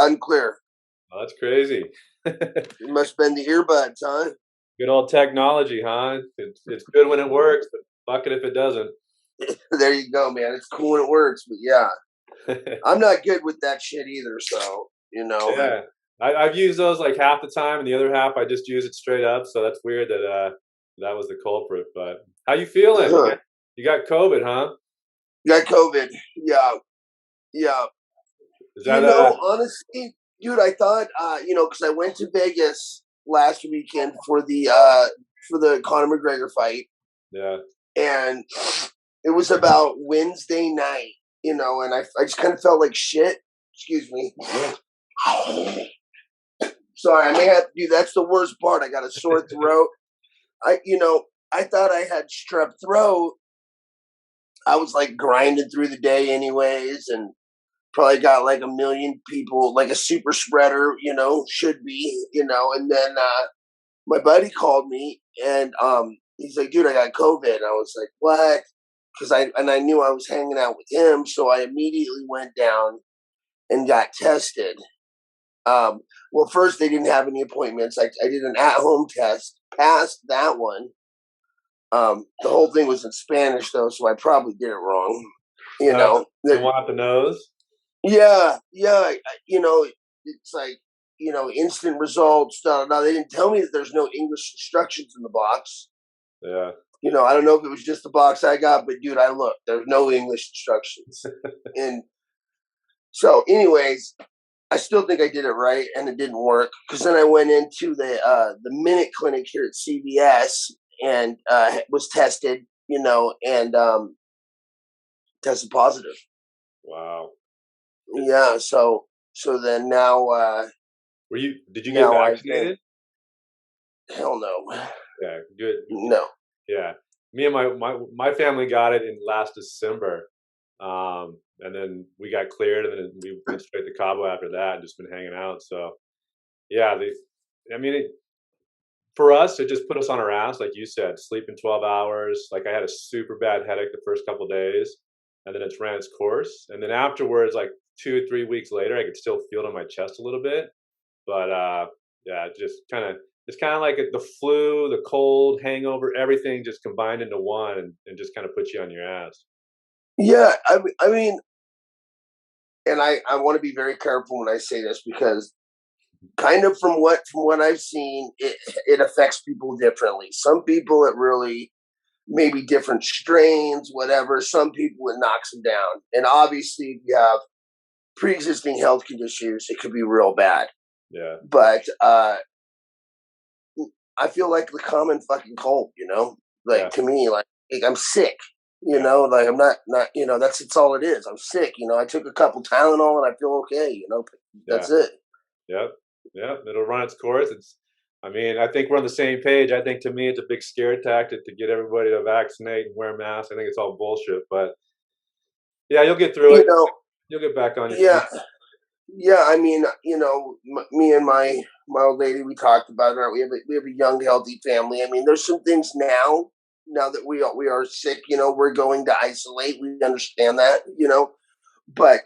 loud and clear. Oh, that's crazy. It must have been the earbuds, huh? Good old technology, huh? It's good when it works, but fuck it if it doesn't. There you go, man. It's cool when it works, but yeah, I'm not good with that shit either. So Yeah, I've used those like half the time, and the other half I just use it straight up. So that's weird that that was the culprit. But how you feeling? You got COVID, huh? got COVID. Yeah, yeah. Is that Honestly, dude, I thought, because I went to Vegas last weekend for the Conor McGregor fight, yeah? and it was about Wednesday night, and I just kind of felt like shit. Excuse me. Sorry, I may have to do. That's the worst part. I got a sore throat. I thought I had strep throat. I was like grinding through the day anyways, and probably got like a million people, like a super spreader, should be, and then my buddy called me and he's like, dude, I got COVID. And I was like, what? Because I knew I was hanging out with him, so I immediately went down and got tested. Well, first they didn't have any appointments. I did an at-home test, passed that one. The whole thing was in Spanish though, so I probably did it wrong. The one up the nose. Yeah. It's like, instant results. They didn't tell me that there's no English instructions in the box. Yeah. I don't know if it was just the box I got, but dude, I looked. There's no English instructions. And so, anyways, I still think I did it right, and it didn't work. Because then I went into the Minute Clinic here at CVS and was tested, and tested positive. Wow. Yeah, so then now did you get vaccinated? Hell no. Yeah, good. No. Yeah. Me and my family got it in last December. And then we got cleared, and then we went straight to Cabo after that and just been hanging out. So yeah, for us, it just put us on our ass, like you said, sleeping 12 hours. Like I had a super bad headache the first couple of days, and then it's ran its course. And then afterwards, like 2 or 3 weeks later, I could still feel it on my chest a little bit. But yeah, it's kind of like the flu, the cold, hangover, everything just combined into one, and just kind of puts you on your ass. Yeah, I mean, and I want to be very careful when I say this, because kind of from what I've seen, it affects people differently. Some people it really maybe different strains, whatever. Some people it knocks them down, and obviously if you have pre-existing health conditions, it could be real bad. Yeah. But I feel like the common fucking cold, to me, like I'm sick, like I'm not, it's all it is. I'm sick, I took a couple Tylenol and I feel okay, that's it. Yep. It'll run its course. I think we're on the same page. I think to me, it's a big scare tactic to get everybody to vaccinate and wear masks. I think it's all bullshit, but yeah, you'll get through it. You'll get back on your feet. Yeah. I mean, me and my old lady, we talked about it. We have a young, healthy family. I mean, there's some things now that we are sick, we're going to isolate. We understand that, but,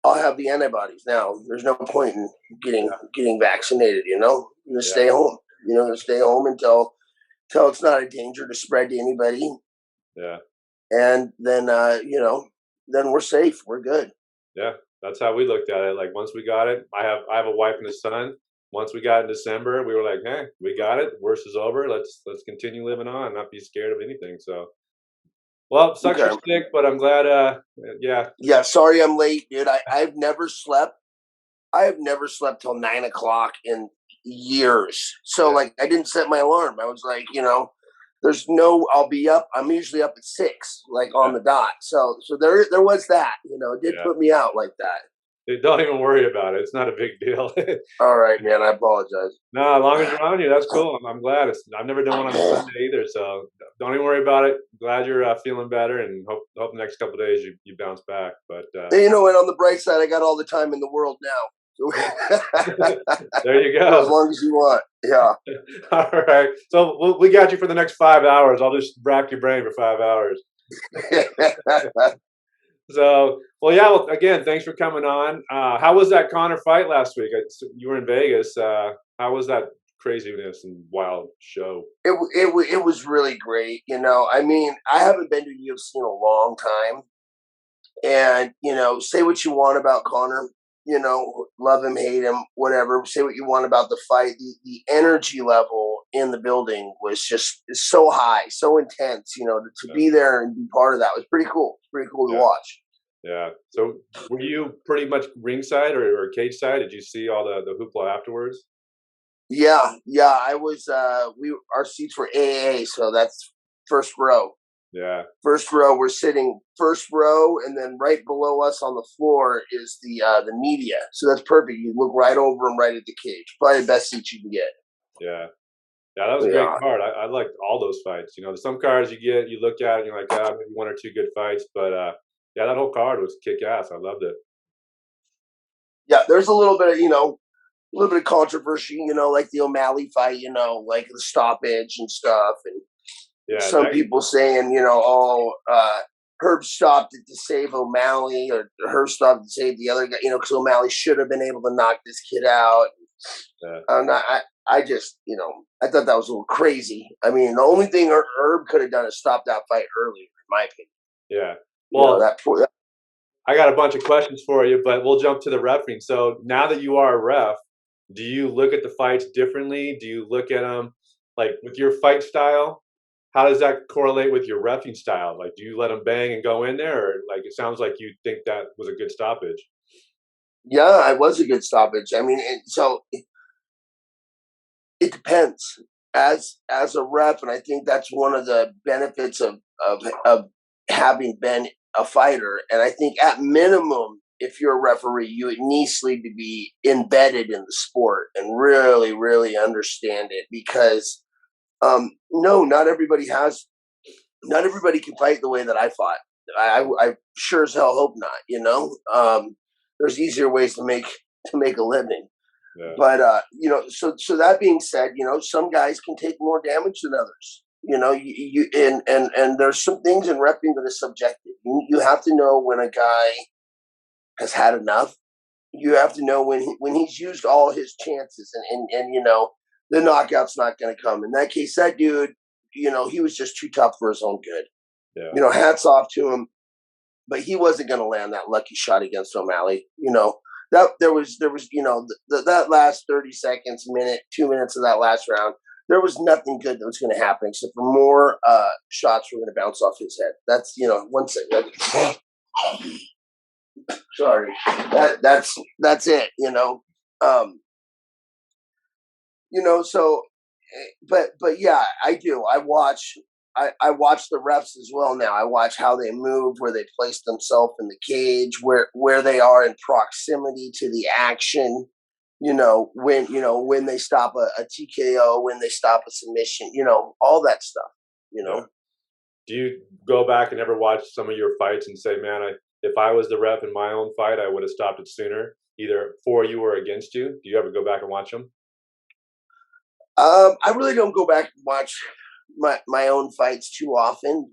I'll have the antibodies now. There's no point in getting vaccinated, I'm going to stay home, stay home until it's not a danger to spread to anybody. Yeah. And then, then we're safe. We're good. Yeah. That's how we looked at it. Like once we got it, I have a wife and a son. Once we got in December, we were like, hey, we got it. Worst is over. Let's continue living on, not be scared of anything. So, well, sucks you're sick, but I'm glad. Yeah. Yeah. Sorry, I'm late, dude. I've never slept. I have never slept till 9 o'clock in years. So like, I didn't set my alarm. I was like, there's no. I'll be up. I'm usually up at 6, like on the dot. So there was that. It did put me out like that. Dude, don't even worry about it. It's not a big deal. All right, man. I apologize. No, as long as you're on you, that's cool. I'm glad. I've never done one on a Sunday either, so don't even worry about it. Glad you're feeling better, and hope the next couple of days you bounce back. But and on the bright side, I got all the time in the world now. There you go. As long as you want. Yeah. All right. So we got you for the next 5 hours. I'll just rack your brain for 5 hours. So, well, yeah. Well, again, thanks for coming on. How was that Connor fight last week? You were in Vegas. How was that craziness and wild show? It was really great. I mean, I haven't been to UFC in a long time, and say what you want about Connor. Love him, hate him, whatever. Say what you want about the fight. The energy level in the building was just so high, so intense. To Yeah, be there and be part of that was pretty cool. Pretty cool to yeah, watch. yeah. So, were you pretty much ringside or cage side? Did you see all the hoopla afterwards? Yeah, yeah. I was. We Our seats were AA, so that's first row. Yeah, First row, we're sitting first row, and then right below us on the floor is the media. So that's perfect. You look right over them, right at the cage. Probably the best seat you can get. yeah. Yeah, that was a great Yeah, card. I liked all those fights. There's some cards you look at and you're like, ah, maybe one or two good fights, but yeah, that whole card was kick ass. I loved it. yeah. There's a little bit of a little bit of controversy. Like the O'Malley fight. Like the stoppage and stuff, and Yeah, some people saying, Herb stopped it to save O'Malley, or Herb stopped to save the other guy. Because O'Malley should have been able to knock this kid out. yeah, I just, I thought that was a little crazy. I mean, the only thing Herb could have done is stop that fight earlier, in my opinion. yeah. Well, That poor. I got a bunch of questions for you, but we'll jump to the refereeing. So now that you are a ref, do you look at the fights differently? Do you look at them like with your fight style? How does that correlate with your reffing style? Like, do you let them bang and go in there, or like it sounds like you think that was a good stoppage? Yeah, it was a good stoppage. I mean, it depends. As a ref, and I think that's one of the benefits of having been a fighter. And I think at minimum, if you're a referee, you at least need to be embedded in the sport and really, really understand it, because no, not everybody can fight the way that I fought. I sure as hell hope not. There's easier ways to make a living. Yeah, But so that being said, some guys can take more damage than others. And there's some things in repping that is subjective. You have to know when a guy has had enough. You have to know when he's used all his chances, and the knockout's not going to come. In that case, that dude, he was just too tough for his own good. yeah, Hats off to him, but he wasn't going to land that lucky shot against O'Malley. That there was that last 30 seconds, minute, 2 minutes of that last round. There was nothing good that was going to happen except for more shots were going to bounce off his head. That's 1 second. Sorry, that's it. Um, so but yeah, I do. I watch the refs as well now. I watch how they move, where they place themselves in the cage, where they are in proximity to the action. When they stop a TKO, when they stop a submission, all that stuff. You yeah. know. Do you go back and ever watch some of your fights and say, man, if I was the ref in my own fight, I would have stopped it sooner, either for you or against you? Do you ever go back and watch them? I really don't go back and watch my own fights too often.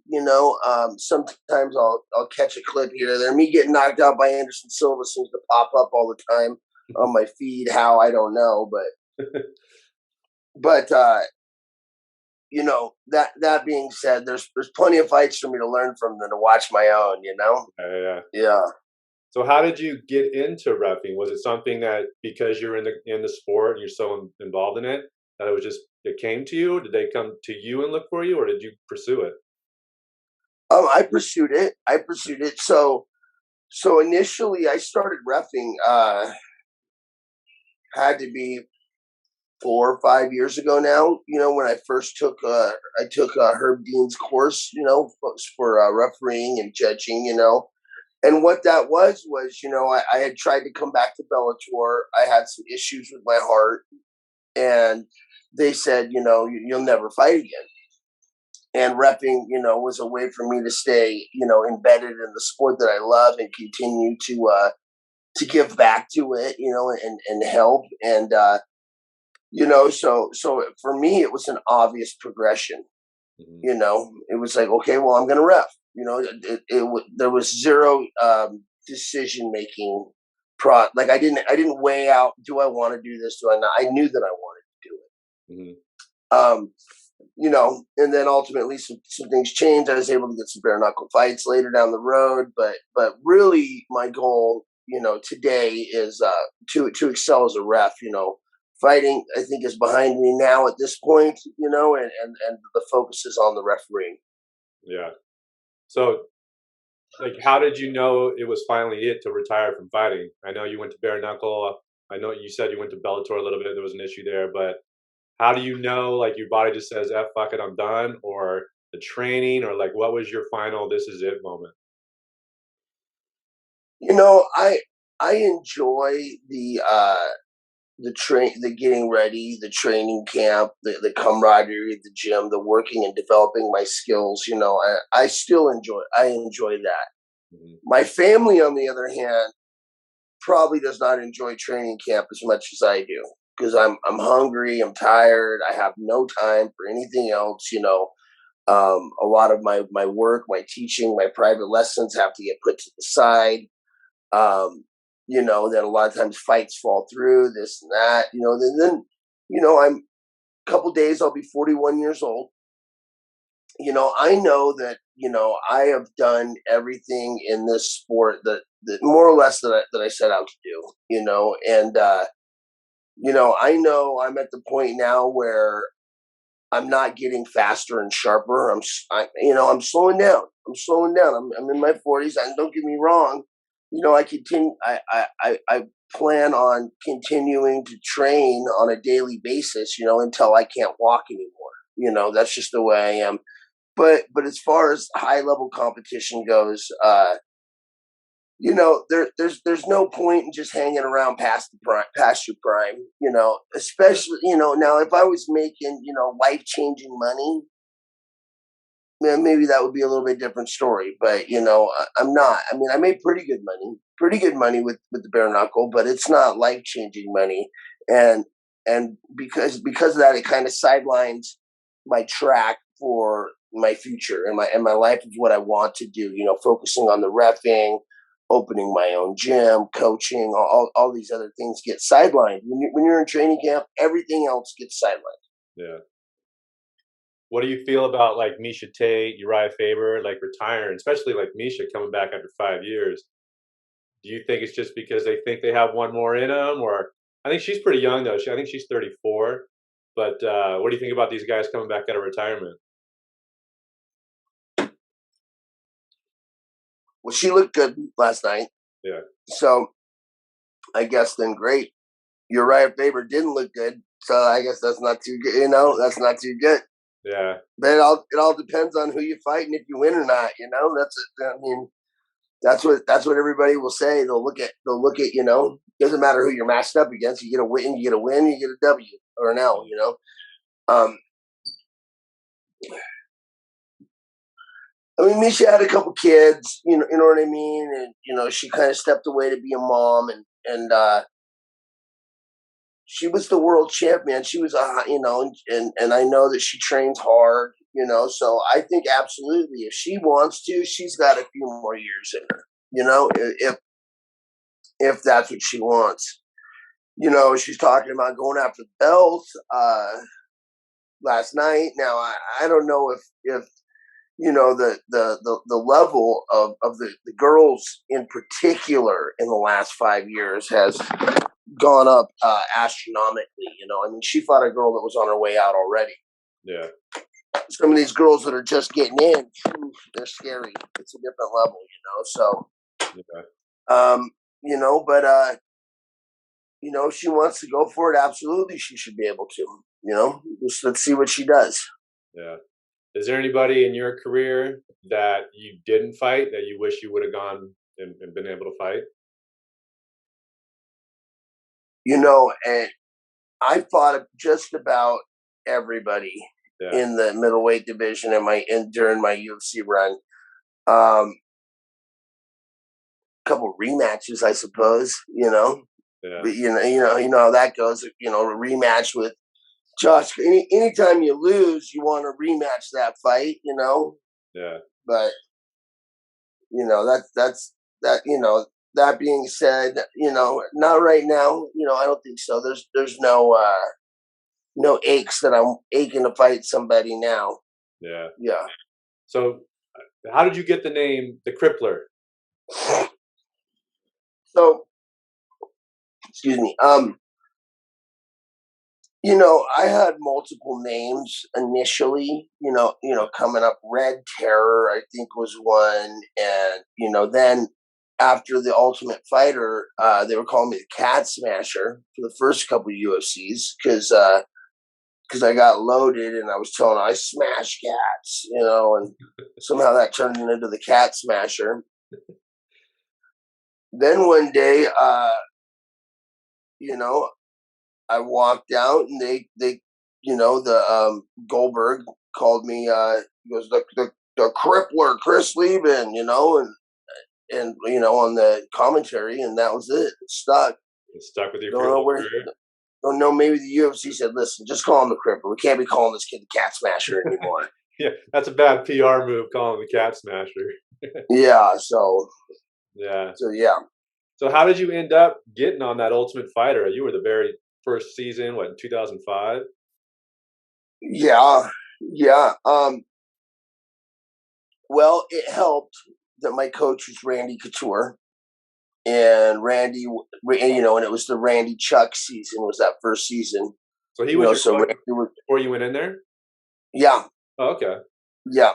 Sometimes I'll catch a clip here or there. Me getting knocked out by Anderson Silva seems to pop up all the time on my feed. How, I don't know, but that being said, there's plenty of fights for me to learn from than to watch my own. Yeah. Yeah. So how did you get into repping? Was it something that because you're in the sport and you're so involved in it that it came to you? Did they come to you and look for you, or did you pursue it? I pursued it. So initially, I started refing. Had to be 4 or 5 years ago now. When I first took Herb Dean's course. For refereeing and judging. And what that was, I had tried to come back to Bellator. I had some issues with my heart, and they said, you'll never fight again. And repping, was a way for me to stay, embedded in the sport that I love and continue to give back to it, and help. And so for me, it was an obvious progression. Hmm. It was like, okay, well, I'm going to ref. You know, there was zero decision making. Like I didn't weigh out. Do I want to do this? Do I not? I knew that I wanted to do Hmm. it. You know, and then ultimately some things changed. I was able to get some bare knuckle fights later down the road, but really my goal, you know, today is to excel as a ref. You know, fighting I think is behind me now at this point. You know, and the focus is on the refereeing. Yeah. So, like, how did you know it was finally it to retire from fighting? I know you went to bare knuckle. I know you said you went to Bellator a little bit. There was an issue there, but how do you know, like, your body just says, "F, fuck it, I'm done," or the training, or like, what was your final "this is it" moment? You know, I enjoy the getting ready, the training camp, the camaraderie at the gym, the working and developing my skills. You know, I still enjoy that. Hmm. My family, on the other hand, probably does not enjoy training camp as much as I do because I'm hungry, I'm tired, I have no time for anything else. You know, a lot of my work, my teaching, my private lessons have to get put to the side. You know, then a lot of times fights fall through, this and that. You know, then you know, I'm a couple days I'll be 41 years old. You know, I know that, you know, I have done everything in this sport that more or less that I set out to do, you know, and you know I'm at the point now where I'm not getting faster and sharper. You know, I'm slowing down. I'm slowing down. I'm in my 40s. And don't get me wrong. You know, I continue. I plan on continuing to train on a daily basis. You know, until I can't walk anymore. You know, that's just the way I am. But as far as high level competition goes, you know, there's no point in just hanging around past your prime. You know, Yeah. especially you know now if I was making you know life changing money, yeah, maybe that would be a little bit different story. But you know, I'm not. I mean, I made pretty good money with the bare knuckle, but it's not life changing money. And and because of that, it kind of sidelines my track for my future and my life is what I want to do. You know, focusing on the refing, opening my own gym, coaching, all these other things get sidelined. When you're in training camp, everything else gets sidelined. Yeah. What do you feel about like Misha Tate, Uriah Faber, like retiring, especially like Misha coming back after 5 years? Do you think it's just because they think they have one more in them, or I think she's pretty young though. I think she's 34. But what do you think about these guys coming back out of retirement? Well, she looked good last night, Yeah, so I guess then great. Uriah Faber didn't look good, so I guess that's not too good. You know, that's not too good. yeah, But it all depends on who you fight and if you win or not. You know, that's it. I mean, that's what everybody will say. They'll look at you know. Doesn't matter who you're matched up against. You get a win, you get a win, you get a W or an L. You know. Um, I mean, Misha had a couple kids. You know what I mean, and you know she kind of stepped away to be a mom, and she was the world champion. She was a you know, and I know that she trains hard. You know, so I think absolutely, if she wants to, she's got a few more years in her. You know, if that's what she wants. You know, she's talking about going after the belt last night. Now, I don't know if you know the level of the girls in particular in the last 5 years has gone up astronomically. You know, I mean, she fought a girl that was on her way out already. yeah, Some of these girls that are just getting in, they're scary. It's a different level, you know. yeah, So, you know, but you know, if she wants to go for it, absolutely, she should be able to. You know, just let's see what she does. yeah. Is there anybody in your career that you didn't fight that you wish you would have gone and been able to fight? You know, and I fought just about everybody Yeah, in the middleweight division during my UFC run. Um, couple rematches, I suppose. You know, yeah, but you know how that goes. You know, a rematch with Josh. Anytime you lose, you want to rematch that fight. You know, yeah. but That's that. That being said, not right now. I don't think so. There's no aches that I'm aching to fight somebody now. Yeah. Yeah. So, how did you get the name the Crippler? So, excuse me. I had multiple names initially, coming up. Red Terror, I think, was one. And, then after the Ultimate Fighter, they were calling me the Cat Smasher for the first couple of UFCs because I got loaded and I was telling them I smash cats, and somehow that turned into the Cat Smasher. Then one day, I walked out and they the Goldberg called me. He goes the crippler, Chris Leben, and on the commentary, and that was it. It stuck. It stuck with you Don't for a know whole where. career. Don't know. Maybe the UFC said, "Listen, just call him the crippler. We can't be calling this kid the Cat Smasher anymore." Yeah, that's a bad PR move calling him the Cat Smasher. Yeah. So Yeah. yeah. So how did you end up getting on that Ultimate Fighter? You were the very first season, what, in 2005? Yeah. Yeah. Well, it helped that my coach was Randy Couture. And Randy, and it was the Randy Chuck season was that first season. So he was your So coach Randy was, before you went in there? yeah, Oh, okay. yeah.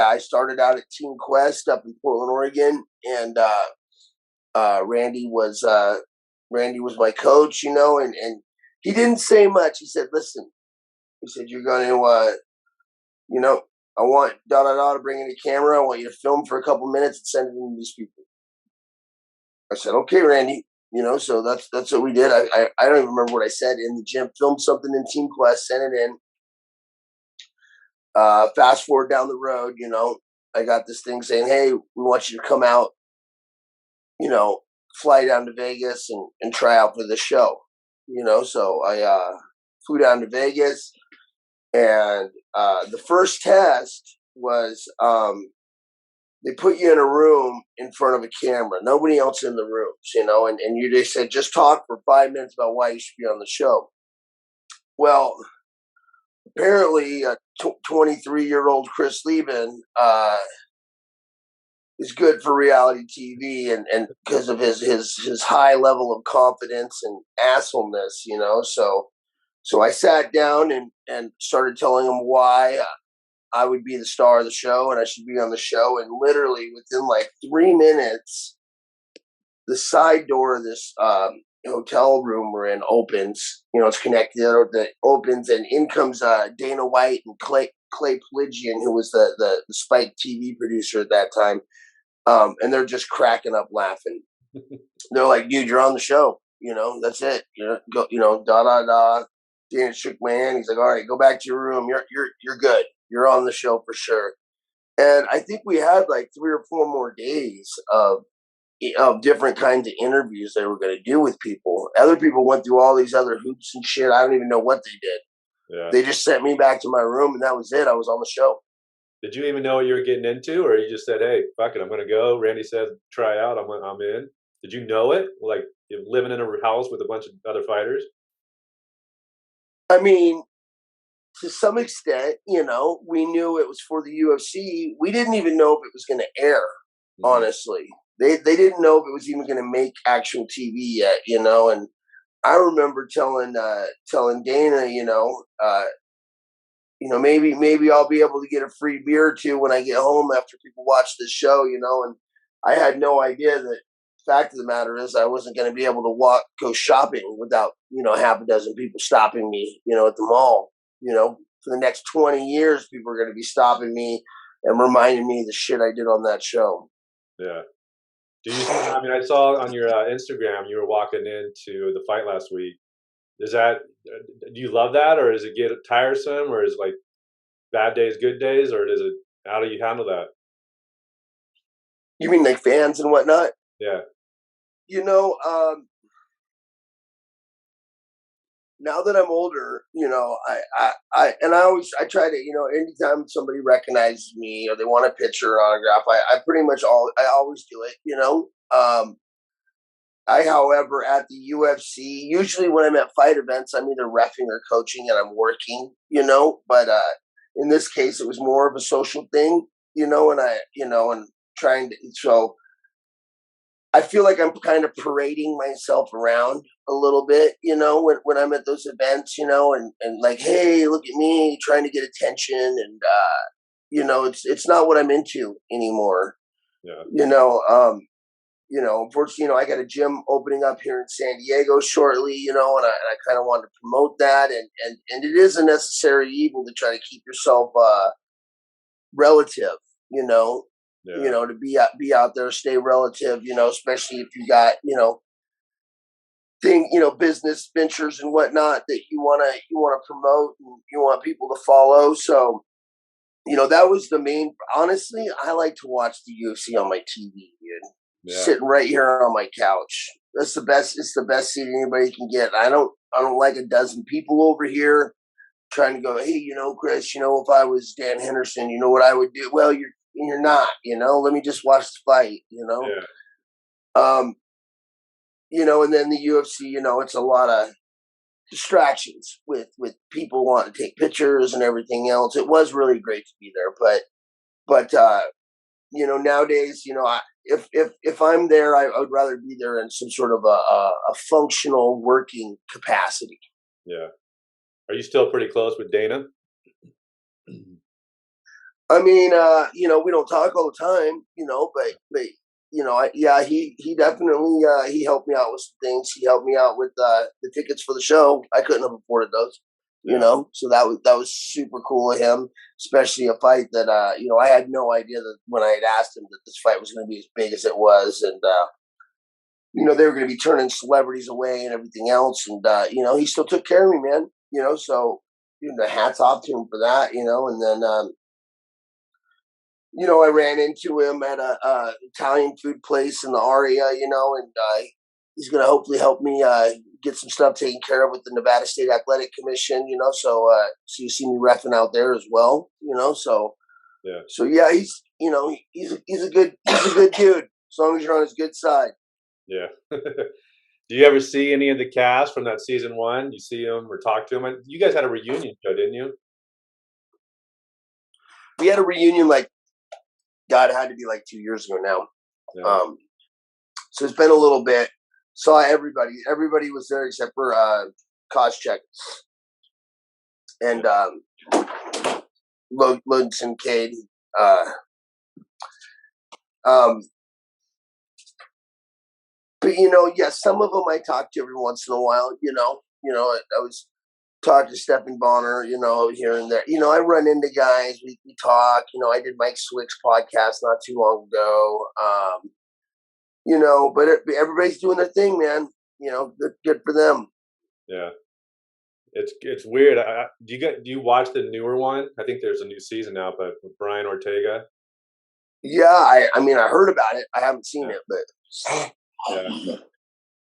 I started out at Team Quest up in Portland, Oregon, and Randy was my coach, and he didn't say much. He said, "Listen," he said, "you're going to, I want to bring in a camera. I want you to film for a couple minutes and send it in to these people." I said, "Okay, Randy." So that's what we did. I don't even remember what I said in the gym. Filmed something in Team Quest, sent it in. Fast forward down the road, I got this thing saying, "Hey, we want you to come out, fly down to Vegas and try out for the show." So I flew down to Vegas, and the first test was they put you in a room in front of a camera, nobody else in the rooms, and they said, just talk for 5 minutes about why you should be on the show. Well, apparently, 23-year-old Chris Leben is good for reality TV, and because of his high level of confidence and assholeness, So I sat down and started telling him why I would be the star of the show and I should be on the show. And literally within like 3 minutes, the side door of this hotel room we're in opens. It's connected. That opens, and in comes Dana White and Clay Pelagian, who was the Spike TV producer at that time. And they're just cracking up laughing. They're like, "Dude, you're on the show. That's it. Go. Da da da." Dana shook my hand. He's like, "All right, go back to your room. You're good. You're on the show for sure." And I think we had like 3 or 4 more days of different kinds of interviews they were going to do with people. Other people went through all these other hoops and shit. I don't even know what they did. Yeah. They just sent me back to my room, and that was it. I was on the show. Did you even know what you were getting into, or you just said, "Hey, fuck it, I'm gonna go"? Randy said, "Try out. I'm in." Did you know it? Like you're living in a house with a bunch of other fighters? I mean, to some extent, we knew it was for the UFC. We didn't even know if it was going to air. Honestly, they didn't know if it was even going to make actual TV yet. And I remember telling Dana, maybe I'll be able to get a free beer or two when I get home after people watch this show. And I had no idea that. Fact of the matter is, I wasn't going to be able to go shopping without half a dozen people stopping me, at the mall. For the next 20 years, people are going to be stopping me and reminding me of the shit I did on that show. Yeah. I mean, I saw on your Instagram you were walking into the fight last week. Do you love that, or does it get tiresome, or is it like bad days, good days, or how do you handle that? You mean like fans and whatnot? Yeah. now that I'm older, I try to, anytime somebody recognizes me or they want a picture or autograph, I always do it, however, at the UFC, usually when I'm at fight events, I'm either reffing or coaching and I'm working, but, in this case, it was more of a social thing, and trying to, so I feel like I'm kind of parading myself around a little bit, when I'm at those events, and like, hey, look at me trying to get attention. And, it's not what I'm into anymore. Yeah. Unfortunately, I got a gym opening up here in San Diego shortly, and I kind of wanted to promote that. And it is a necessary evil to try to keep yourself, relative, Yeah. to be out there, stay relative, especially if you got, business ventures and whatnot that you wanna promote and you want people to follow. So, that was the main. Honestly, I like to watch the UFC on my TV, dude. Yeah. Sitting right here on my couch. That's the best. It's the best seat anybody can get. I don't like a dozen people over here trying to go, hey, Chris, if I was Dan Henderson, you know what I would do? Well, you're not, let me just watch the fight, Yeah. Um, and then the UFC, it's a lot of distractions with people wanting to take pictures and everything else. It was really great to be there, but nowadays, if I'm there, I would rather be there in some sort of a functional working capacity. Yeah. Are you still pretty close with Dana? I mean, we don't talk all the time, but yeah, he definitely he helped me out with some things. He helped me out with the tickets for the show. I couldn't have afforded those, Yeah. so that was super cool of him, especially a fight that I had no idea that when I had asked him that this fight was going to be as big as it was, and they were going to be turning celebrities away and everything else, and he still took care of me, man. So the hats off to him for that, and then. I ran into him at a Italian food place in the area, and he's going to hopefully help me get some stuff taken care of with the Nevada State Athletic Commission, so you see me reffing out there as well, so Yeah. so yeah, he's a good dude as long as you're on his good side. Yeah. Do you ever see any of the cast from that season one? You see them or talk to them? You guys had a reunion show, didn't you? We had a reunion like God, it had to be like 2 years ago now. Yeah. So it's been a little bit. Saw everybody. Everybody was there except for Koscheck and Logan Kincaid. Uh, um, but yeah, some of them I talk to every once in a while. I was talking to Stephen Bonner, here and there. I run into guys. We talk. I did Mike Swick's podcast not too long ago. But everybody's doing their thing, man. Good for them. Yeah. It's weird. Do you watch the newer one? I think there's a new season now, but with Brian Ortega. Yeah, I mean, I heard about it. I haven't seen Yeah. it, but Yeah.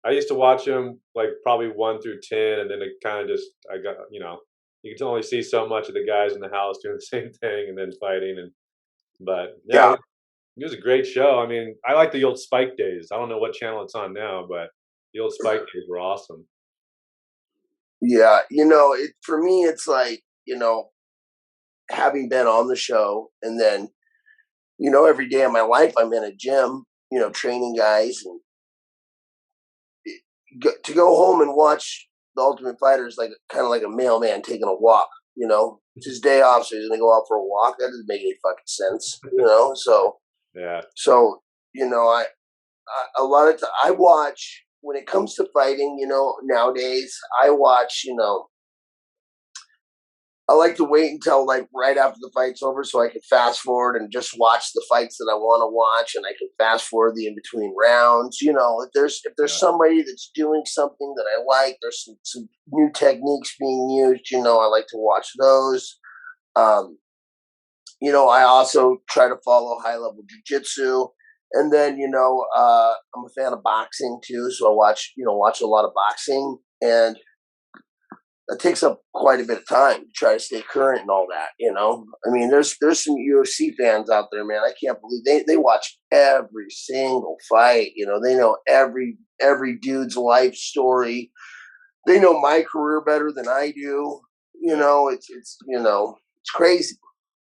I used to watch him like probably 1 through 10, and then it kind of just I got you can only see so much of the guys in the house doing the same thing and then fighting but yeah, yeah, it was a great show. I mean, I like the old Spike days. I don't know what channel it's on now, but the old Spike days were awesome. yeah. For me, it's like having been on the show, and then every day of my life I'm in a gym, training guys, and to go home and watch the Ultimate Fighter is like kind of like a mailman taking a walk. It's his day off, so he's gonna go out for a walk. That doesn't make any fucking sense. So Yeah. so a lot of I watch when it comes to fighting. Nowadays I watch. I like to wait until like right after the fight's over so I can fast forward and just watch the fights that I want to watch, and I can fast forward the in between rounds. If there's Yeah. somebody that's doing something that I like, there's some new techniques being used. I like to watch those. Um, I also try to follow high level jujitsu, and then I'm a fan of boxing too, so I watch a lot of boxing, and that takes up quite a bit of time to try to stay current and all that. I mean, there's some UFC fans out there, man. I can't believe they watch every single fight. They know every dude's life story. They know my career better than I do. Yeah. It's crazy.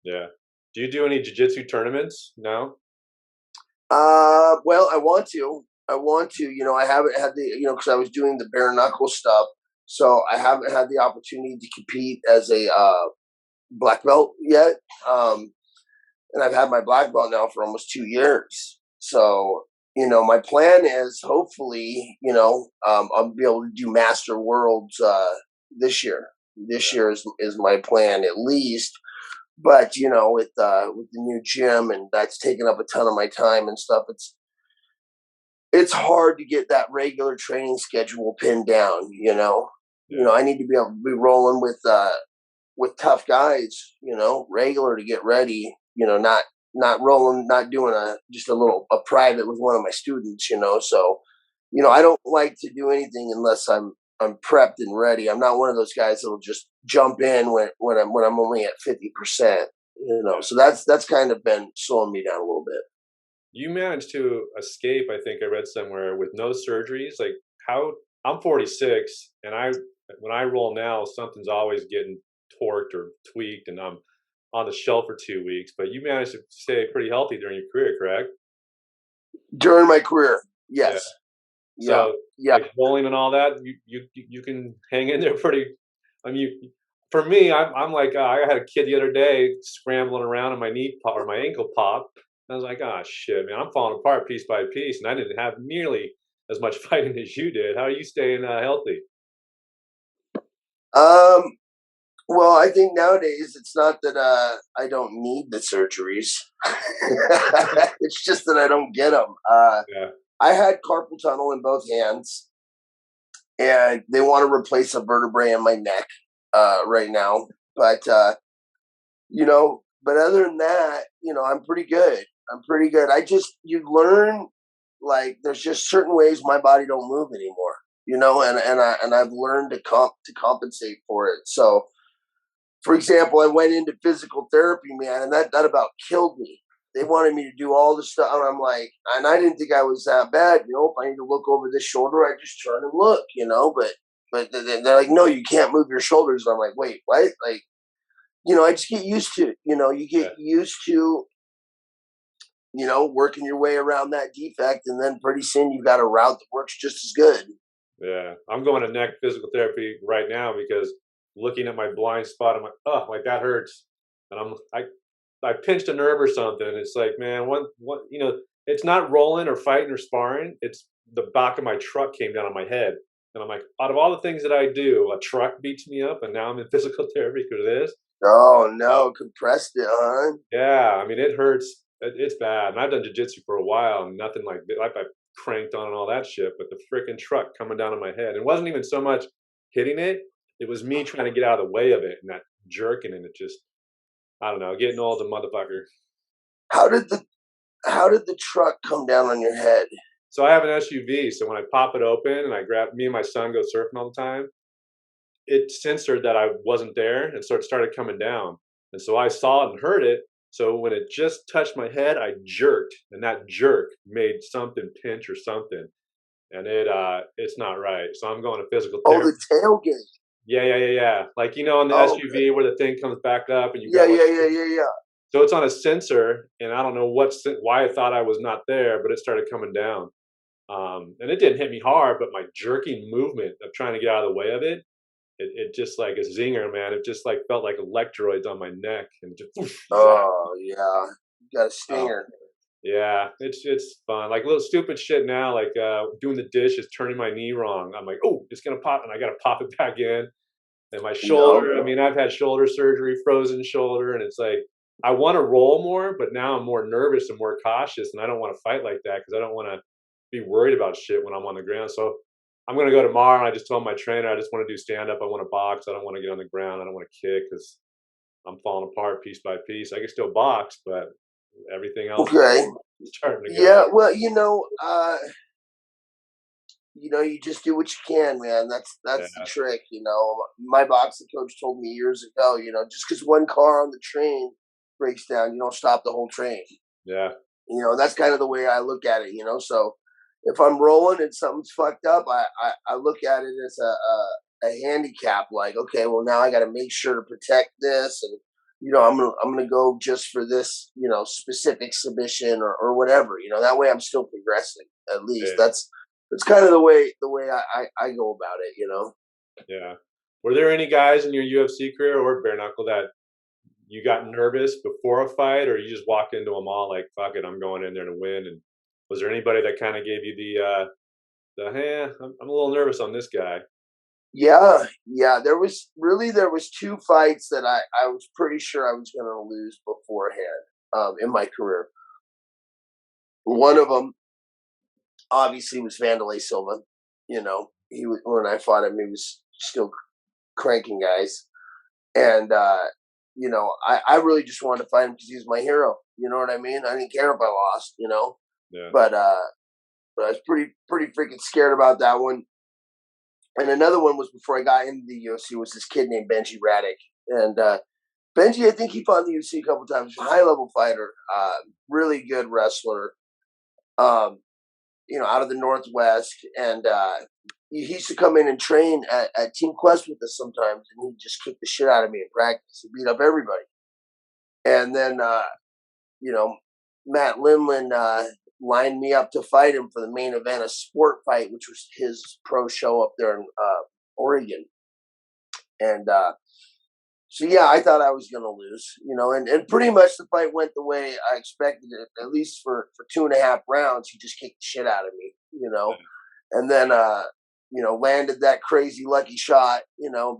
Yeah. Do you do any jiu-jitsu tournaments now? Well, I want to. I want to. I haven't had because I was doing the bare knuckle stuff, so I haven't had the opportunity to compete as a black belt yet. And I've had my black belt now for almost 2 years. So, my plan is hopefully, I'll be able to do Master Worlds this year. This Yeah. year is my plan at least. But with the new gym and that's taken up a ton of my time and stuff, it's hard to get that regular training schedule pinned down. Yeah. I need to be able to be rolling with tough guys, regular to get ready. Not rolling, not doing just a private with one of my students. So I don't like to do anything unless I'm prepped and ready. I'm not one of those guys that'll just jump in when I'm only at 50%. So that's kind of been slowing me down a little bit. You managed to escape, I think I read somewhere, with no surgeries. Like how I'm 46 and when I roll now, something's always getting torqued or tweaked and I'm on the shelf for 2 weeks. But you managed to stay pretty healthy during your career, correct? During my career, Yeah. yes, yeah, So yeah. like bowling and all that, you can hang in there pretty. I mean, for me, I'm like I had a kid the other day scrambling around and my knee pop, or my ankle popped. I was like, oh shit, man, I'm falling apart piece by piece, and I didn't have nearly as much fighting as you did. How are you staying healthy? Um, well, I think nowadays it's not that I don't need the surgeries. It's just that I don't get them. Yeah, I had carpal tunnel in both hands, and they want to replace a vertebrae in my neck right now. But but other than that, I'm pretty good. I'm pretty good. You learn like there's just certain ways my body don't move anymore. And I've learned to compensate for it. So, for example, I went into physical therapy, man, and that about killed me. They wanted me to do all this stuff, and I'm like, and I didn't think I was that bad. If I need to look over this shoulder, I just turn and look. But they're like, no, you can't move your shoulders. And I'm like, wait, what? Like, I just get used to it. You get yeah, used to working your way around that defect, and then pretty soon you've got a route that works just as good. yeah. I'm going to neck physical therapy right now because looking at my blind spot, I'm like, oh, like that hurts, and I pinched a nerve or something. It's like, man, it's not rolling or fighting or sparring. It's the back of my truck came down on my head. And I'm like, out of all the things that I do, a truck beats me up and now I'm in physical therapy because of this. Oh Uh, no, compressed it, huh? yeah, I mean, it hurts. It's bad. And I've done jujitsu for a while and nothing like I cranked on and all that shit, but the freaking truck coming down on my head. It wasn't even so much hitting it. It was me trying to get out of the way of it and that jerking and it just, I don't know, getting old, a motherfucker. How did the how did the truck come down on your head? So I have an SUV. So when I pop it open and I grab me and my son go surfing all the time, it censored that I wasn't there and so it started coming down. And so I saw it and heard it. So when it just touched my head, I jerked, and that jerk made something pinch or something, and it's not right. So I'm going to physical Oh, therapy. the tailgate. Yeah, yeah, yeah, yeah. Like on the Oh, SUV where the thing comes back up and you yeah, got like yeah, yeah, yeah, yeah. so it's on a sensor, and I don't know why I thought I was not there, but it started coming down. And it didn't hit me hard, but my jerking movement of trying to get out of the way of it just like a zinger, man. It just like felt like electrodes on my neck and just zap. Oh yeah, you got a Oh, stinger. yeah, it's fun. Like little stupid shit now, like doing the dishes, turning my knee wrong. I'm like, oh, it's gonna pop, and I gotta pop it back in. And my Yep. shoulder, I mean, I've had shoulder surgery, frozen shoulder, and it's like I want to roll more, but now I'm more nervous and more cautious, and I don't want to fight like that because I don't want to be worried about shit when I'm on the ground. So I'm gonna go tomorrow. And I just told my trainer I just want to do stand up. I want to box. I don't want to get on the ground. I don't want to kick because I'm falling apart piece by piece. I can still box, but everything else Okay. is starting to go. Yeah. Well, you just do what you can, man. That's the Yeah, trick. My boxing coach told me years ago, just because one car on the train breaks down, you don't stop the whole train. yeah, That's kind of the way I look at it. So if I'm rolling and something's fucked up, I look at it as a handicap. Like, okay, well now I got to make sure to protect this, and yeah, I'm gonna go just for this, specific submission or whatever. That way I'm still progressing. At least yeah, that's kind of the way I go about it. yeah. Were there any guys in your UFC career or bare knuckle that you got nervous before a fight, or you just walked into them all like, "Fuck it, I'm going in there to win"? And was there anybody that kind of gave you the "Hey, I'm a little nervous on this guy"? Yeah, yeah. There was two fights that I was pretty sure I was gonna lose beforehand, in my career. One of them obviously was Vanderlei Silva. He was when I fought him, he was still cranking guys, and I really just wanted to fight him because he was my hero. You know what I mean? I didn't care if I lost. Yeah, But I was pretty freaking scared about that one. And another one was before I got into the UFC was this kid named Benji Raddick. And Benji, I think he fought in the UFC a couple times. High level fighter, really good wrestler. Um, out of the Northwest, and he used to come in and train at Team Quest with us sometimes, and he'd just kick the shit out of me in practice. He beat up everybody. And then, you know, Matt Limlin lined me up to fight him for the main event, a sport fight, which was his pro show up there in Oregon. And so, yeah, I thought I was going to lose, and pretty much the fight went the way I expected it, at least for 2.5 rounds. He just kicked the shit out of me. And then, landed that crazy lucky shot,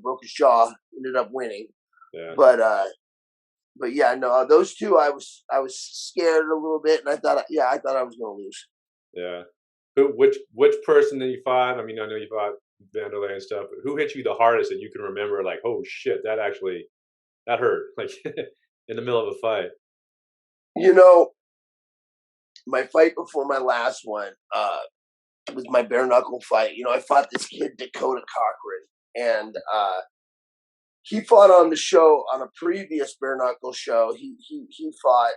broke his jaw, ended up winning. yeah, But, yeah, no, those two, I was scared a little bit, and I thought I was going to lose. yeah. Which person that you fought? I mean, I know you fought Vanderlei and stuff, but who hit you the hardest that you can remember? Like, oh shit, that hurt. Like in the middle of a fight. You know, my fight before my last one, was my bare knuckle fight. I fought this kid Dakota Cochran, and he fought on the show on a previous bare knuckle show. He fought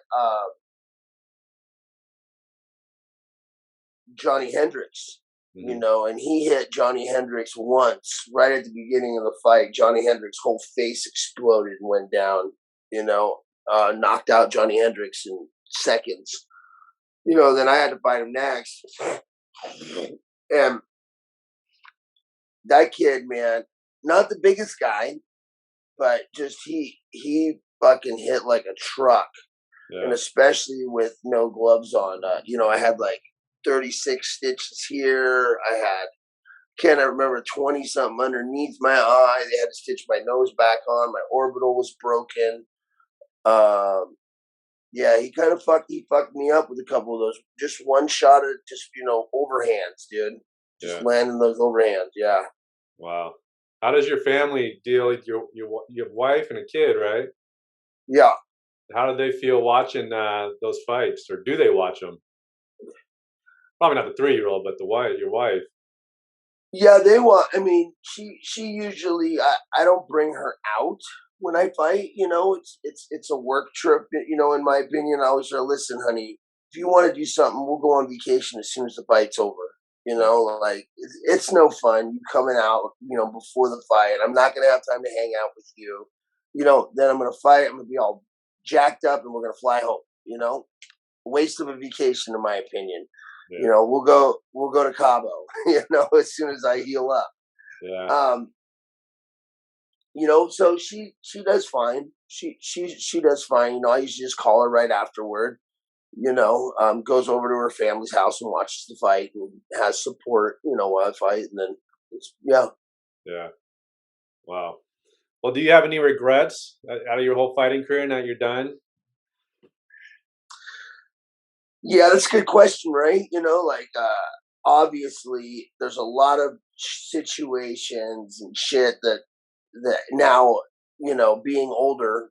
Johnny Hendricks. Hmm. And he hit Johnny Hendricks once right at the beginning of the fight. Johnny Hendricks' whole face exploded and went down. Knocked out Johnny Hendricks in seconds. Then I had to fight him next, and that kid, man, not the biggest guy, but just he fucking hit like a truck, and Yeah, especially with no gloves on. I had like 36 stitches here. I had can't I remember 20 something underneath my eye. They had to stitch my nose back on. My orbital was broken. Um, yeah, he fucked me up with a couple of those. Just one shot at just overhands, dude. Just yeah. landing those overhands. Yeah, Wow. How does your family deal with your wife and a kid, right? yeah. How do they feel watching those fights, or do they watch them? Probably not the 3-year-old, but your wife. Yeah, they want. I mean, she usually. I don't bring her out when I fight. It's a work trip. In my opinion, I always say, listen, honey, if you want to do something, we'll go on vacation as soon as the fight's over. Yeah, Like it's no fun. You coming out, before the fight. I'm not gonna have time to hang out with you. Then I'm gonna fight. I'm gonna be all jacked up, and we're gonna fly home. Waste of a vacation, in my opinion. yeah, We'll go to Cabo, as soon as I heal up. yeah. Um, so she does fine. She does fine. I usually just call her right afterward. Goes over to her family's house and watches the fight and has support, while I fight, and then yeah. Yeah. Wow. Well, do you have any regrets out of your whole fighting career now that you're done? Yeah, that's a good question, right? Like obviously there's a lot of situations and shit that now, being older,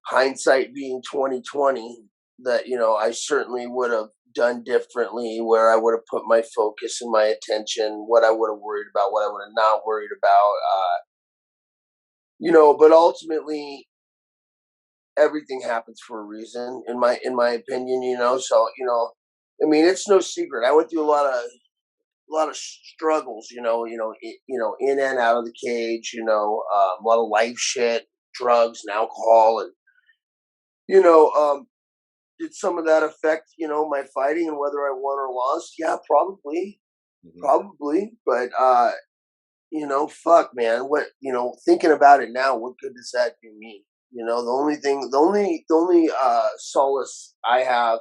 hindsight being 2020, that I certainly would have done differently, where I would have put my focus and my attention, what I would have worried about, what I would have not worried about. But ultimately, everything happens for a reason, in my opinion. So I mean, it's no secret. I went through a lot of struggles. In and out of the cage. A lot of life shit, drugs and alcohol, and you know, did some of that affect my fighting and whether I won or lost? Yeah, probably, Hmm. probably. But fuck, man. What thinking about it now, what good does that do me? The only solace I have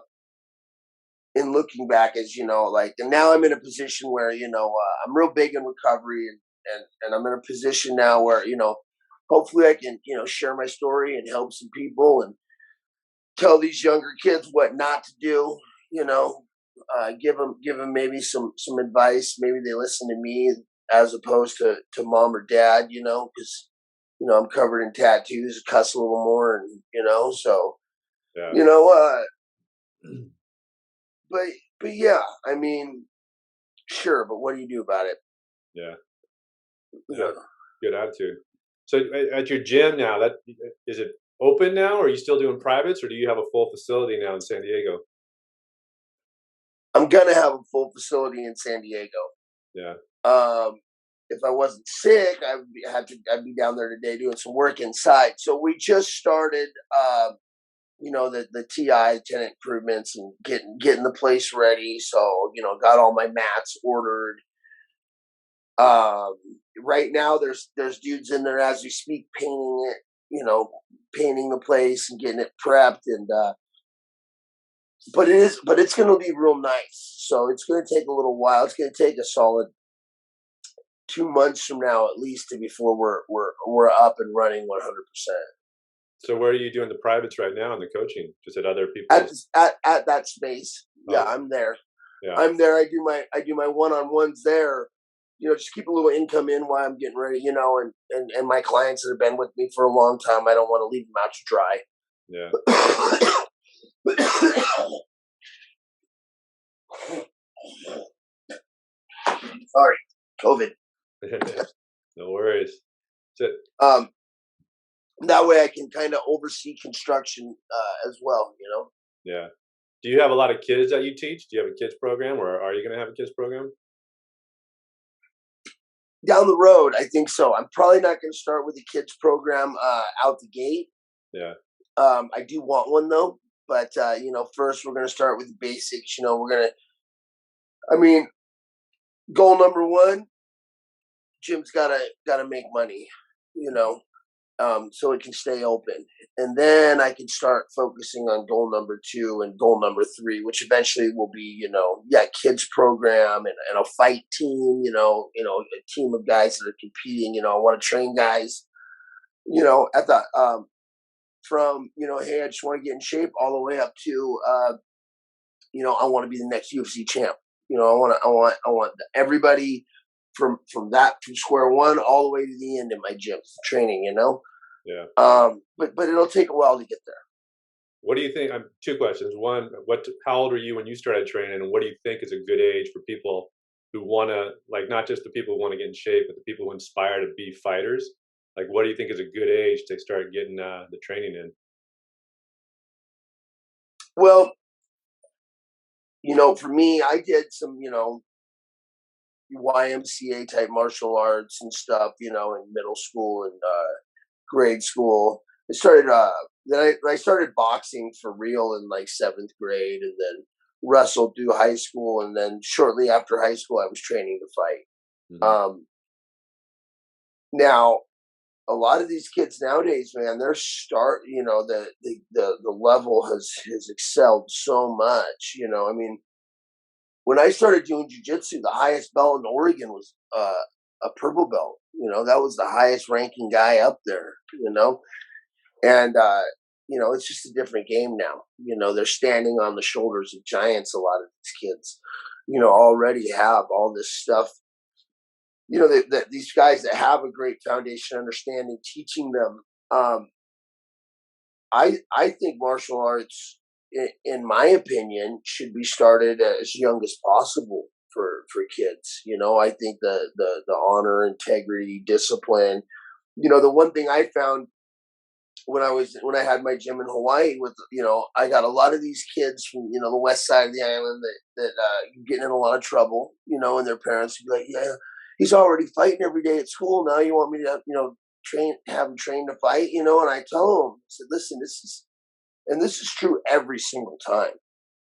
in looking back is like, and now I'm in a position where I'm real big in recovery, and I'm in a position now where hopefully I can share my story and help some people and tell these younger kids what not to do. You know, give them maybe some advice. Maybe they listen to me as opposed to mom or dad. Because I'm covered in tattoos, cuss a little more, and so Yeah. you know. But yeah, I mean, sure. But what do you do about it? Yeah. Yeah. Yeah. Good attitude. So at your gym now, that is it open now, or are you still doing privates, or do you have a full facility now in San Diego? I'm gonna have a full facility in San Diego. Yeah. Um, if I wasn't sick, I'd be down there today doing some work inside. So we just started, the TI tenant improvements and getting the place ready. So got all my mats ordered. Um, right now, there's dudes in there as we speak painting it. Painting the place and getting it prepped, and but it's going to be real nice. So it's going to take a little while. It's going to take a solid 2 months from now at least to before we're up and running 100%. So where are you doing the privates right now and the coaching? Just at other At people's? at that space. Yeah, Okay. I'm there. Yeah. I'm there. I do my one-on-ones there. Just keep a little income in while I'm getting ready. And my clients that have been with me for a long time, I don't want to leave them out Yeah. to dry. Sorry, COVID. No worries. So, Um, that way I can kind of oversee construction as well. yeah. Do you have a lot of kids that you teach? Do you have a kids program, or are you going to have a kids program? Down the road, I think so. I'm probably not going to start with the kids program out the gate. Yeah. I do want one though, but first we're going to start with the basics. We're gonna. I mean, goal number one: gym's gotta make money. So it can stay open. And then I can start focusing on goal number two and goal number three, which eventually will be, kids program and a fight team, a team of guys that are competing. I want to train guys, at the from, hey, I just want to get in shape all the way up to I want to be the next UFC champ. I want everybody from square one all the way to the end in my gym training. Yeah. But it'll take a while to get there. What do you think? Two questions. One, how old were you when you started training, and what do you think is a good age for people who want to, like, not just the people who want to get in shape, but the people who inspire to be fighters? Like, what do you think is a good age to start getting the training in? Well, for me, I did some, YMCA type martial arts and stuff, in middle school and grade school. Then I started boxing for real in like seventh grade, and then wrestled through high school, and then shortly after high school, I was training to fight. Hmm. Now, a lot of these kids nowadays, man, they're the level has excelled so much. I mean, when I started doing jujitsu, the highest belt in Oregon was a purple belt. That was the highest ranking guy up there. And it's just a different game now. They're standing on the shoulders of giants. A lot of these kids, already have all this stuff. That these guys that have a great foundation understanding, teaching them. I think martial arts. in my opinion, should be started as young as possible for kids. I think the honor, integrity, discipline. The one thing I found when I had my gym in Hawaii with I got a lot of these kids from the west side of the island that getting in a lot of trouble, and their parents would be like, yeah, he's already fighting every day at school. Now you want me to have him train to fight, and I tell them, I said, listen, this is true every single time.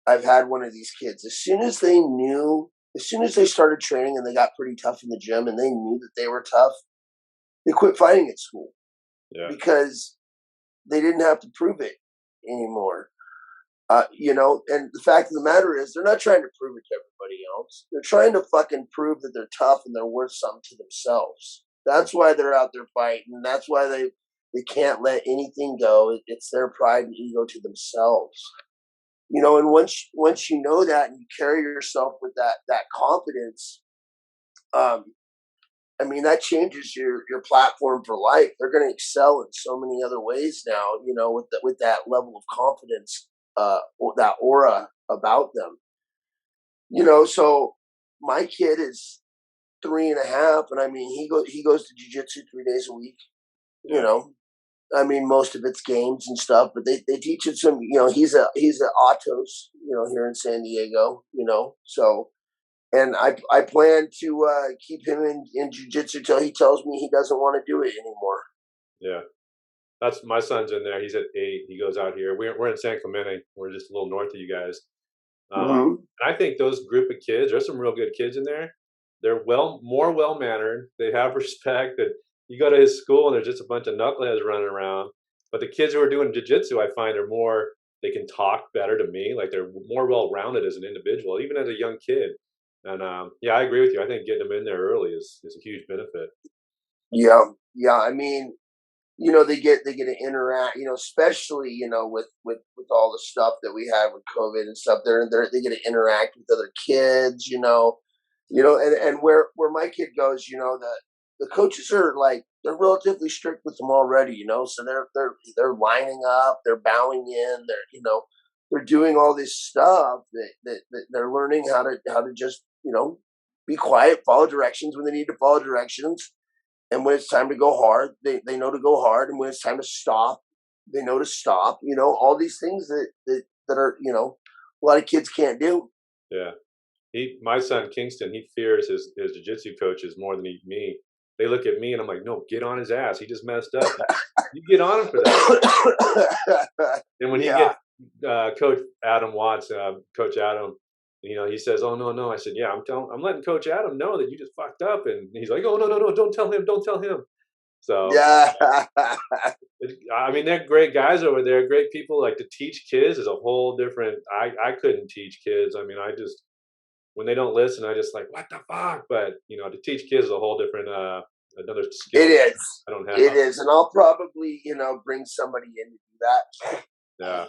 I've had one of these kids, as soon as they started training and they got pretty tough in the gym and they knew that they were tough, they quit fighting at school. Yeah. Because they didn't have to prove it anymore. And the fact of the matter is they're not trying to prove it to everybody else. They're trying to fucking prove that they're tough and they're worth something to themselves. That's why they're out there fighting. That's why they can't let anything go. It's their pride and ego to themselves. And once you know that and you carry yourself with that confidence, that changes your platform for life. They're going to excel in so many other ways now, with that level of confidence, that aura about them. So my kid is 3.5, and he goes to jiu-jitsu 3 days a week. Yeah. Most of it's games and stuff, but they teach him some. He's a Autos, here in San Diego. So. And I plan to keep him in jiu-jitsu till he tells me he doesn't want to do it anymore. Yeah. That's my son's in there. He's at 8. He goes out here. We're in San Clemente. We're just a little north of you guys. And I think those group of kids, there's some real good kids in there. They're more well-mannered. They have respect. That you go to his school and there's just a bunch of knuckleheads running around. But the kids who are doing jiu-jitsu, I find, are more, they can talk better to me. Like they're more well-rounded as an individual, even as a young kid. And yeah, I agree with you. I think getting them in there early is a huge benefit. Yeah. They get to interact. Especially with all the stuff that we had with COVID and stuff. They get to interact with other kids. And where my kid goes, the coaches are like they're relatively strict with them already. So they're lining up, they're bowing in, they're doing all this stuff that they're learning how to just be quiet, follow directions when they need to follow directions, and when it's time to go hard, they know to go hard, and when it's time to stop, they know to stop. All these things that are a lot of kids can't do. Yeah, my son Kingston, he fears his jiu-jitsu coaches more than me. They look at me and I'm like, no, get on his ass. He just messed up. You get on him for that. And when he gets Coach Adam Watts, Coach Adam, he says, "Oh no." I said, "Yeah, I'm letting Coach Adam know that you just fucked up." And he's like, "Oh no, don't tell him." So yeah, they're great guys over there, great people. Like to teach kids is a whole different. I couldn't teach kids. I just when they don't listen, I just like what the fuck. But to teach kids is a whole different another skill. It is. I don't have. It is, and I'll probably bring somebody in to do that. Yeah.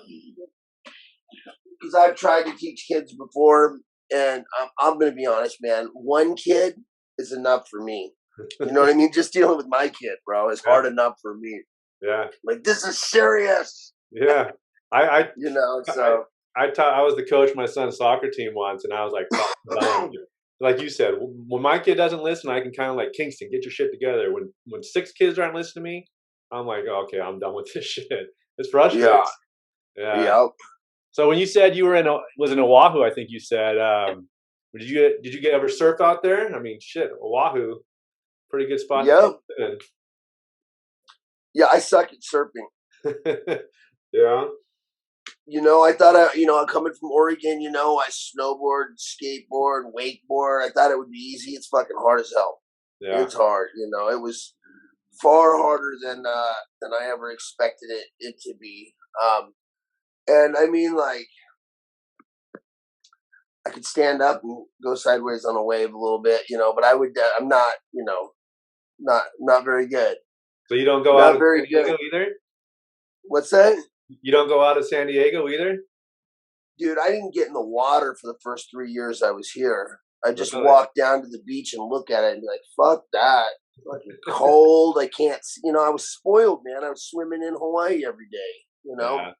Because I've tried to teach kids before, and I'm going to be honest, man. One kid is enough for me. You know what I mean? Just dealing with my kid, bro, is hard enough for me. Yeah. Like, this is serious. Yeah. I was the coach of my son's soccer team once, and I was like, like you said, when my kid doesn't listen, I can kind of like, Kingston, get your shit together. When 6 kids aren't listening to me, I'm like, oh, okay, I'm done with this shit. It's frustrating. Yeah. Yep. So when you said you were in Oahu, I think you said, did you ever surf out there? Shit, Oahu, pretty good spot. Yep. Yeah, I suck at surfing. Yeah. I thought I'm coming from Oregon, I snowboard, skateboard, wakeboard. I thought it would be easy. It's fucking hard as hell. Yeah. It's hard, it was far harder than I ever expected it to be. And I could stand up and go sideways on a wave a little bit, but I'm not, not very good. So you don't go out of San Diego either? What's that? You don't go out of San Diego either? Dude, I didn't get in the water for the first 3 years I was here. I just walked down to the beach and look at it and be like, fuck that. Fucking cold. I can't see. I was spoiled, man. I was swimming in Hawaii every day, Yeah.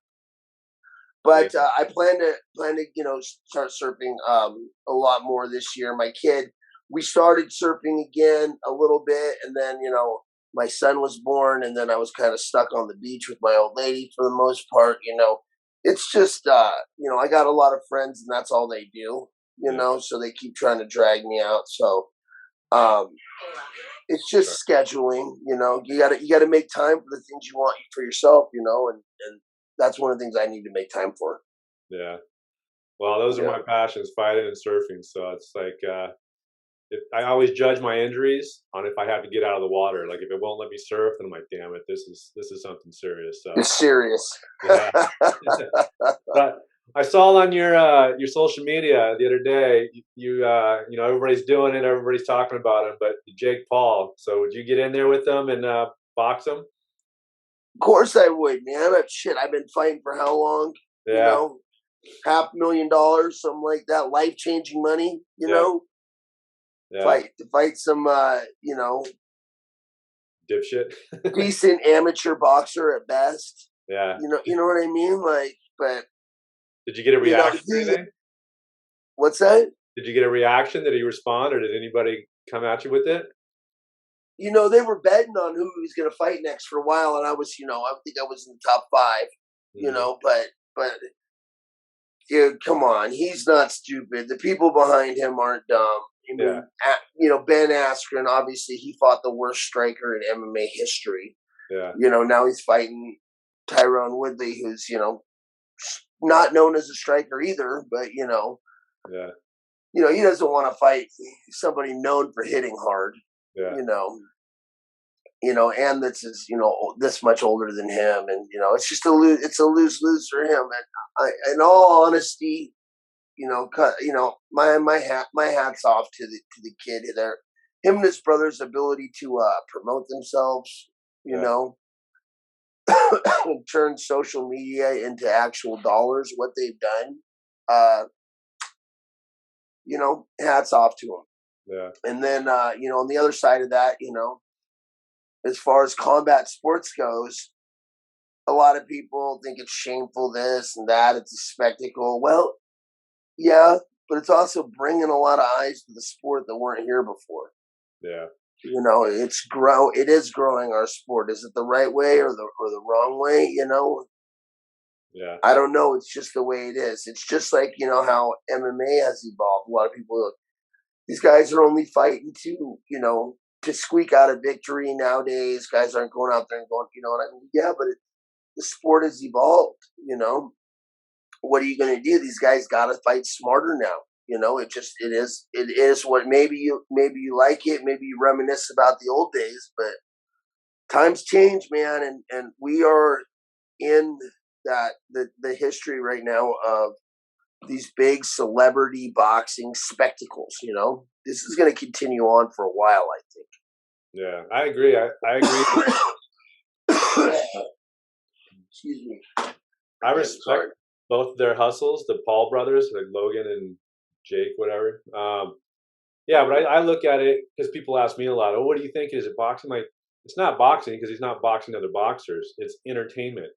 Yeah. But I plan to start surfing a lot more this year. My kid, we started surfing again a little bit, and then my son was born, and then I was kind of stuck on the beach with my old lady for the most part. It's just I got a lot of friends, and that's all they do. Yeah. So they keep trying to drag me out. So um, it's just Sure. scheduling. You gotta make time for the things you want for yourself. And that's one of the things I need to make time for. Yeah. Well, those are Yeah. my passions, fighting and surfing. So it's like I always judge my injuries on if I have to get out of the water. Like if it won't let me surf, then I'm like, damn it, this is something serious. So It's serious. yeah. But I saw on your social media the other day, everybody's doing it, everybody's talking about him, but Jake Paul. So would you get in there with them and box him? Of course I would, man. Shit, I've been fighting for how long? You Yeah, know, $500,000, something like that, life changing money. yeah, yeah, Fight some, dipshit. decent amateur boxer at best. Yeah. You know what I mean? Like, but Did you get a reaction or anything? what's that? Did you get a reaction? Did he respond, or did anybody come at you with it? They were betting on who he was going to fight next for a while, and I was, I think I was in the top five. Hmm. But dude, come on, he's not stupid. The people behind him aren't dumb. I Yeah, mean, Ben Askren, obviously, he fought the worst striker in MMA history. yeah, Now he's fighting Tyrone Woodley, who's, not known as a striker either, but, yeah, he doesn't want to fight somebody known for hitting hard, yeah, you know, and that's this much older than him, and it's just it's a lose for him. And in all honesty, my hat's off to the kid there. Him and his brother's ability to promote themselves, yeah, and turn social media into actual dollars. What they've done, uh, hats off to them. yeah, And then on the other side of that, as far as combat sports goes, a lot of people think it's shameful, this and that. It's a spectacle. Well, yeah, but it's also bringing a lot of eyes to the sport that weren't here before. yeah, It is growing our sport. Is it the right way or the wrong way? yeah, I don't know. It's just the way it is. It's just like how MMA has evolved. A lot of people are like, these guys are only fighting to squeak out a victory nowadays. Guys aren't going out there and going, and I mean, yeah, but the sport has evolved. What are you going to do? These guys got to fight smarter now. It is what maybe you like it, maybe you reminisce about the old days, but times change, man, and we are in the history right now of these big celebrity boxing spectacles. This is going to continue on for a while, I yeah. I agree. I agree. think. Excuse me. I Again, respect sorry. both their hustles, the Paul brothers, like Logan and Jake, whatever. Yeah, but I look at it because people ask me a lot. Oh, what do you think? Is it boxing? Like, it's not boxing because he's not boxing other boxers. It's entertainment.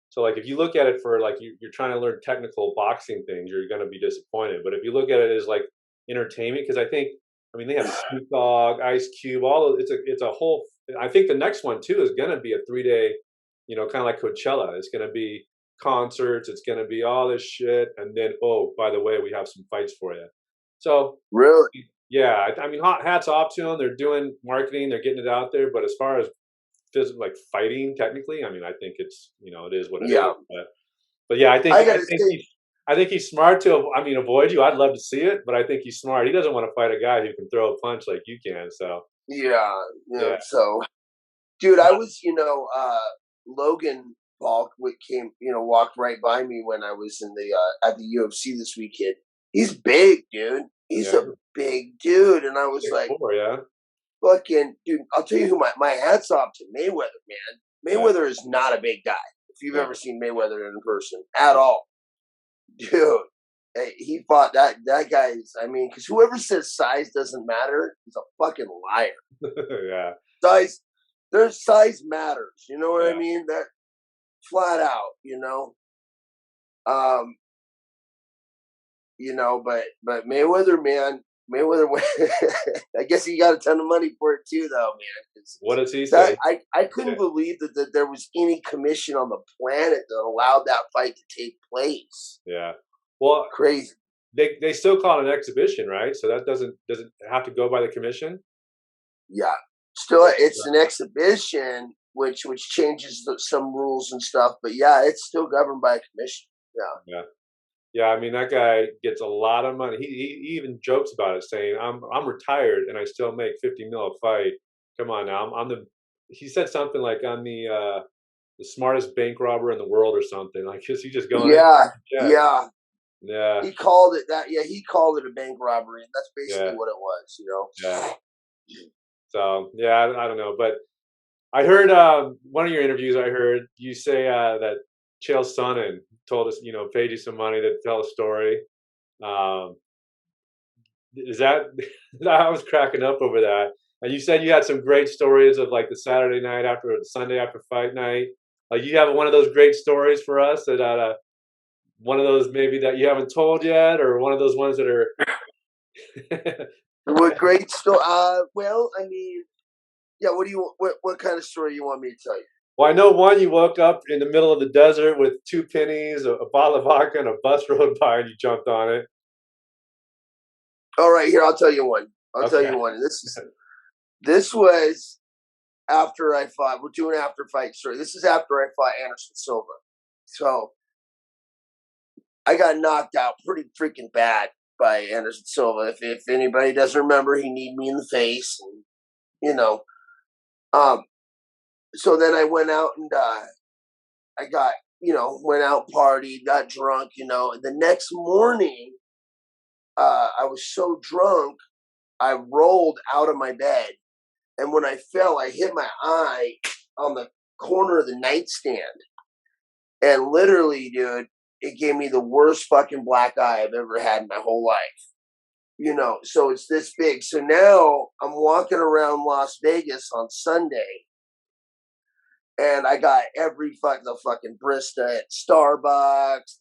So, like, if you look at it for like you're trying to learn technical boxing things, you're going to be disappointed. But if you look at it as like entertainment, because I mean, they have Snoop Dogg, Ice Cube, all of it's a whole. I think the next one too is going to be a 3 day, kind of like Coachella. It's going to be concerts. It's going to be all this shit, and then oh, by the way, we have some fights for you. So Really? yeah, I mean, hats off to them. They're doing marketing, they're getting it out there. But as far as like fighting, technically, I mean, I think it's it is what it is. Yeah. But yeah, I gotta say, I think he's smart to avoid you. I'd love to see it, but I think he's smart. He doesn't want to fight a guy who can throw a punch like you can. So yeah, yeah, so, dude, I was, Logan Paul walked right by me when I was in the at the UFC this weekend. He's big, dude. He's yeah, a big dude, and I was like, 6'4", yeah, fucking dude. I'll tell you who my hats off to Mayweather, man. yeah, Mayweather is not a big guy. If you've no, ever seen Mayweather in person at no. all, dude. He fought that guy's. I mean, because whoever says size doesn't matter is a fucking liar. Yeah, Size, there's size matters. You know what I yeah, mean? That flat out. Um, but Mayweather, man, Mayweather, I guess he got a ton of money for it too, though, man. What does he That say? I couldn't believe that there was any commission on the planet that allowed that fight to take place. Yeah. Well, Crazy. they still call it an exhibition, right? So that doesn't have to go by the commission. Yeah, still, it's an exhibition, which changes some rules and stuff. But yeah, it's still governed by a commission. Yeah. Yeah. Yeah, I mean that guy gets a lot of money. He even jokes about it, saying, I'm retired and I still make 50 mil a fight. Come on now, I'm the." He said something like, "I'm the smartest bank robber in the world" or something. Like, he just going in Yeah, check. yeah. Yeah, He called it that. Yeah, he called it a bank robbery, and that's basically yeah, what it was. yeah. So yeah, I don't know, but I heard one of your interviews. I heard you say that Chael Sonnen told us, paid you some money to tell a story. Um, Is that I was cracking up over that. And you said you had some great stories of like the Saturday night after or the Sunday after fight night. Like you have one of those great stories for us that one of those maybe that you haven't told yet, or one of those ones that are. What great story? Well, I mean, yeah. What do you? What kind of story you want me to tell you? Well, I know one you woke up in the middle of the desert with two pennies, a bottle of vodka, and a bus rode by, and you jumped on it. All right, here I'll tell you one. I'll tell Okay. you one. This was after I fought. We're doing after fight story. This is after I fought Anderson Silva. So I got knocked out pretty freaking bad by Anderson Silva. If anybody doesn't remember, he kneed me in the face, and you know. Um. So then I went out and I got went out partied, got drunk. And the next morning, I was so drunk I rolled out of my bed, and when I fell, I hit my eye on the corner of the nightstand, and literally, dude, it gave me the worst fucking black eye I've ever had in my whole life. So it's this big. So now I'm walking around Las Vegas on Sunday, and I got the fucking Brista at Starbucks,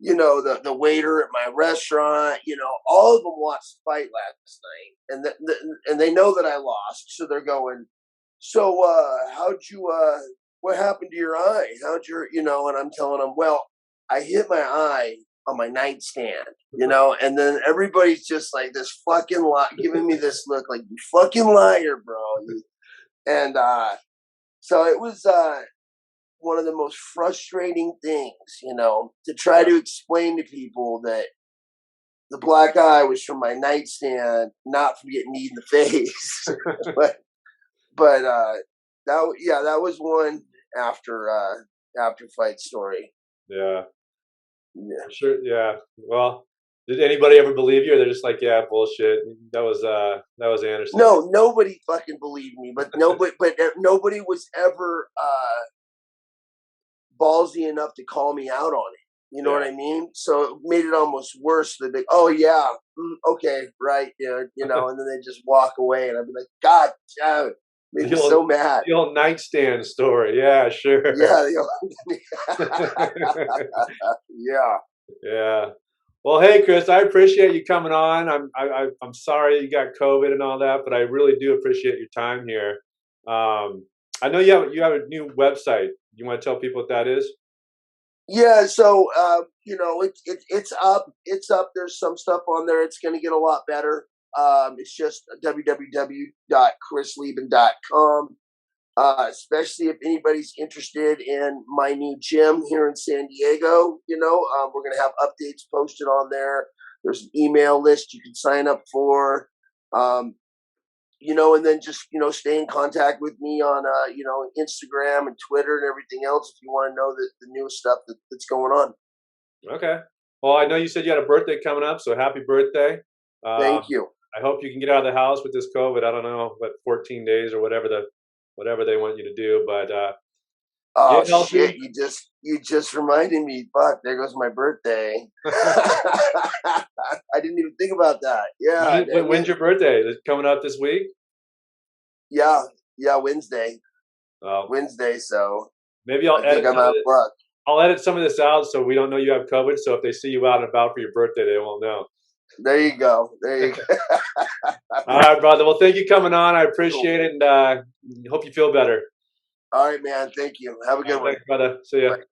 the waiter at my restaurant, all of them watched the fight last night, and they know that I lost, so they're going, so how'd you what happened to your eye? How'd your and I'm telling them, well, I hit my eye on my nightstand, and then everybody's just like this fucking giving me this look like, you fucking liar, bro. And so it was one of the most frustrating things, to try to explain to people that the black eye was from my nightstand, not from getting kneed in the face. but that was one after fight story. Yeah. Yeah. Sure. Yeah. Well, did anybody ever believe you, or they're just like, yeah, bullshit? That was Anderson. No, nobody fucking believed me, but nobody was ever ballsy enough to call me out on it. You know what I mean? So it made it almost worse. They'd be, oh yeah, okay, right, dude. And then they just walk away, and I'd be like, God, dude, made me so mad. The old nightstand story. Yeah, sure. Yeah, yeah. Yeah. Well, hey, Chris, I appreciate you coming on. I'm sorry you got COVID and all that, but I really do appreciate your time here. I know you have a new website. You want to tell people what that is? Yeah, so it's up. It's up. There's some stuff on there. It's going to get a lot better. It's just www.chrisleben.com. Especially if anybody's interested in my new gym here in San Diego, we're going to have updates posted on there. There's an email list you can sign up for, and then just, stay in contact with me on, Instagram and Twitter and everything else if you want to know the newest stuff that's going on. Okay. Well, I know you said you had a birthday coming up, so happy birthday. Thank you. I hope you can get out of the house with this COVID. I don't know, 14 days or whatever they want you to do, but oh shit! You just reminded me. Fuck! There goes my birthday. I didn't even think about that. Yeah. When's your birthday? Is it coming up this week? Yeah. Wednesday. Wednesday. So maybe I'll edit. I'm out of luck. I'll edit some of this out so we don't know you have COVID. So if they see you out and about for your birthday, they won't know. There you go. There you go. All right, brother. Well, thank you coming on. I Cool. appreciate it, and hope you feel better. All right, man. Thank you. Have a good one. Thanks, brother. See ya. Bye.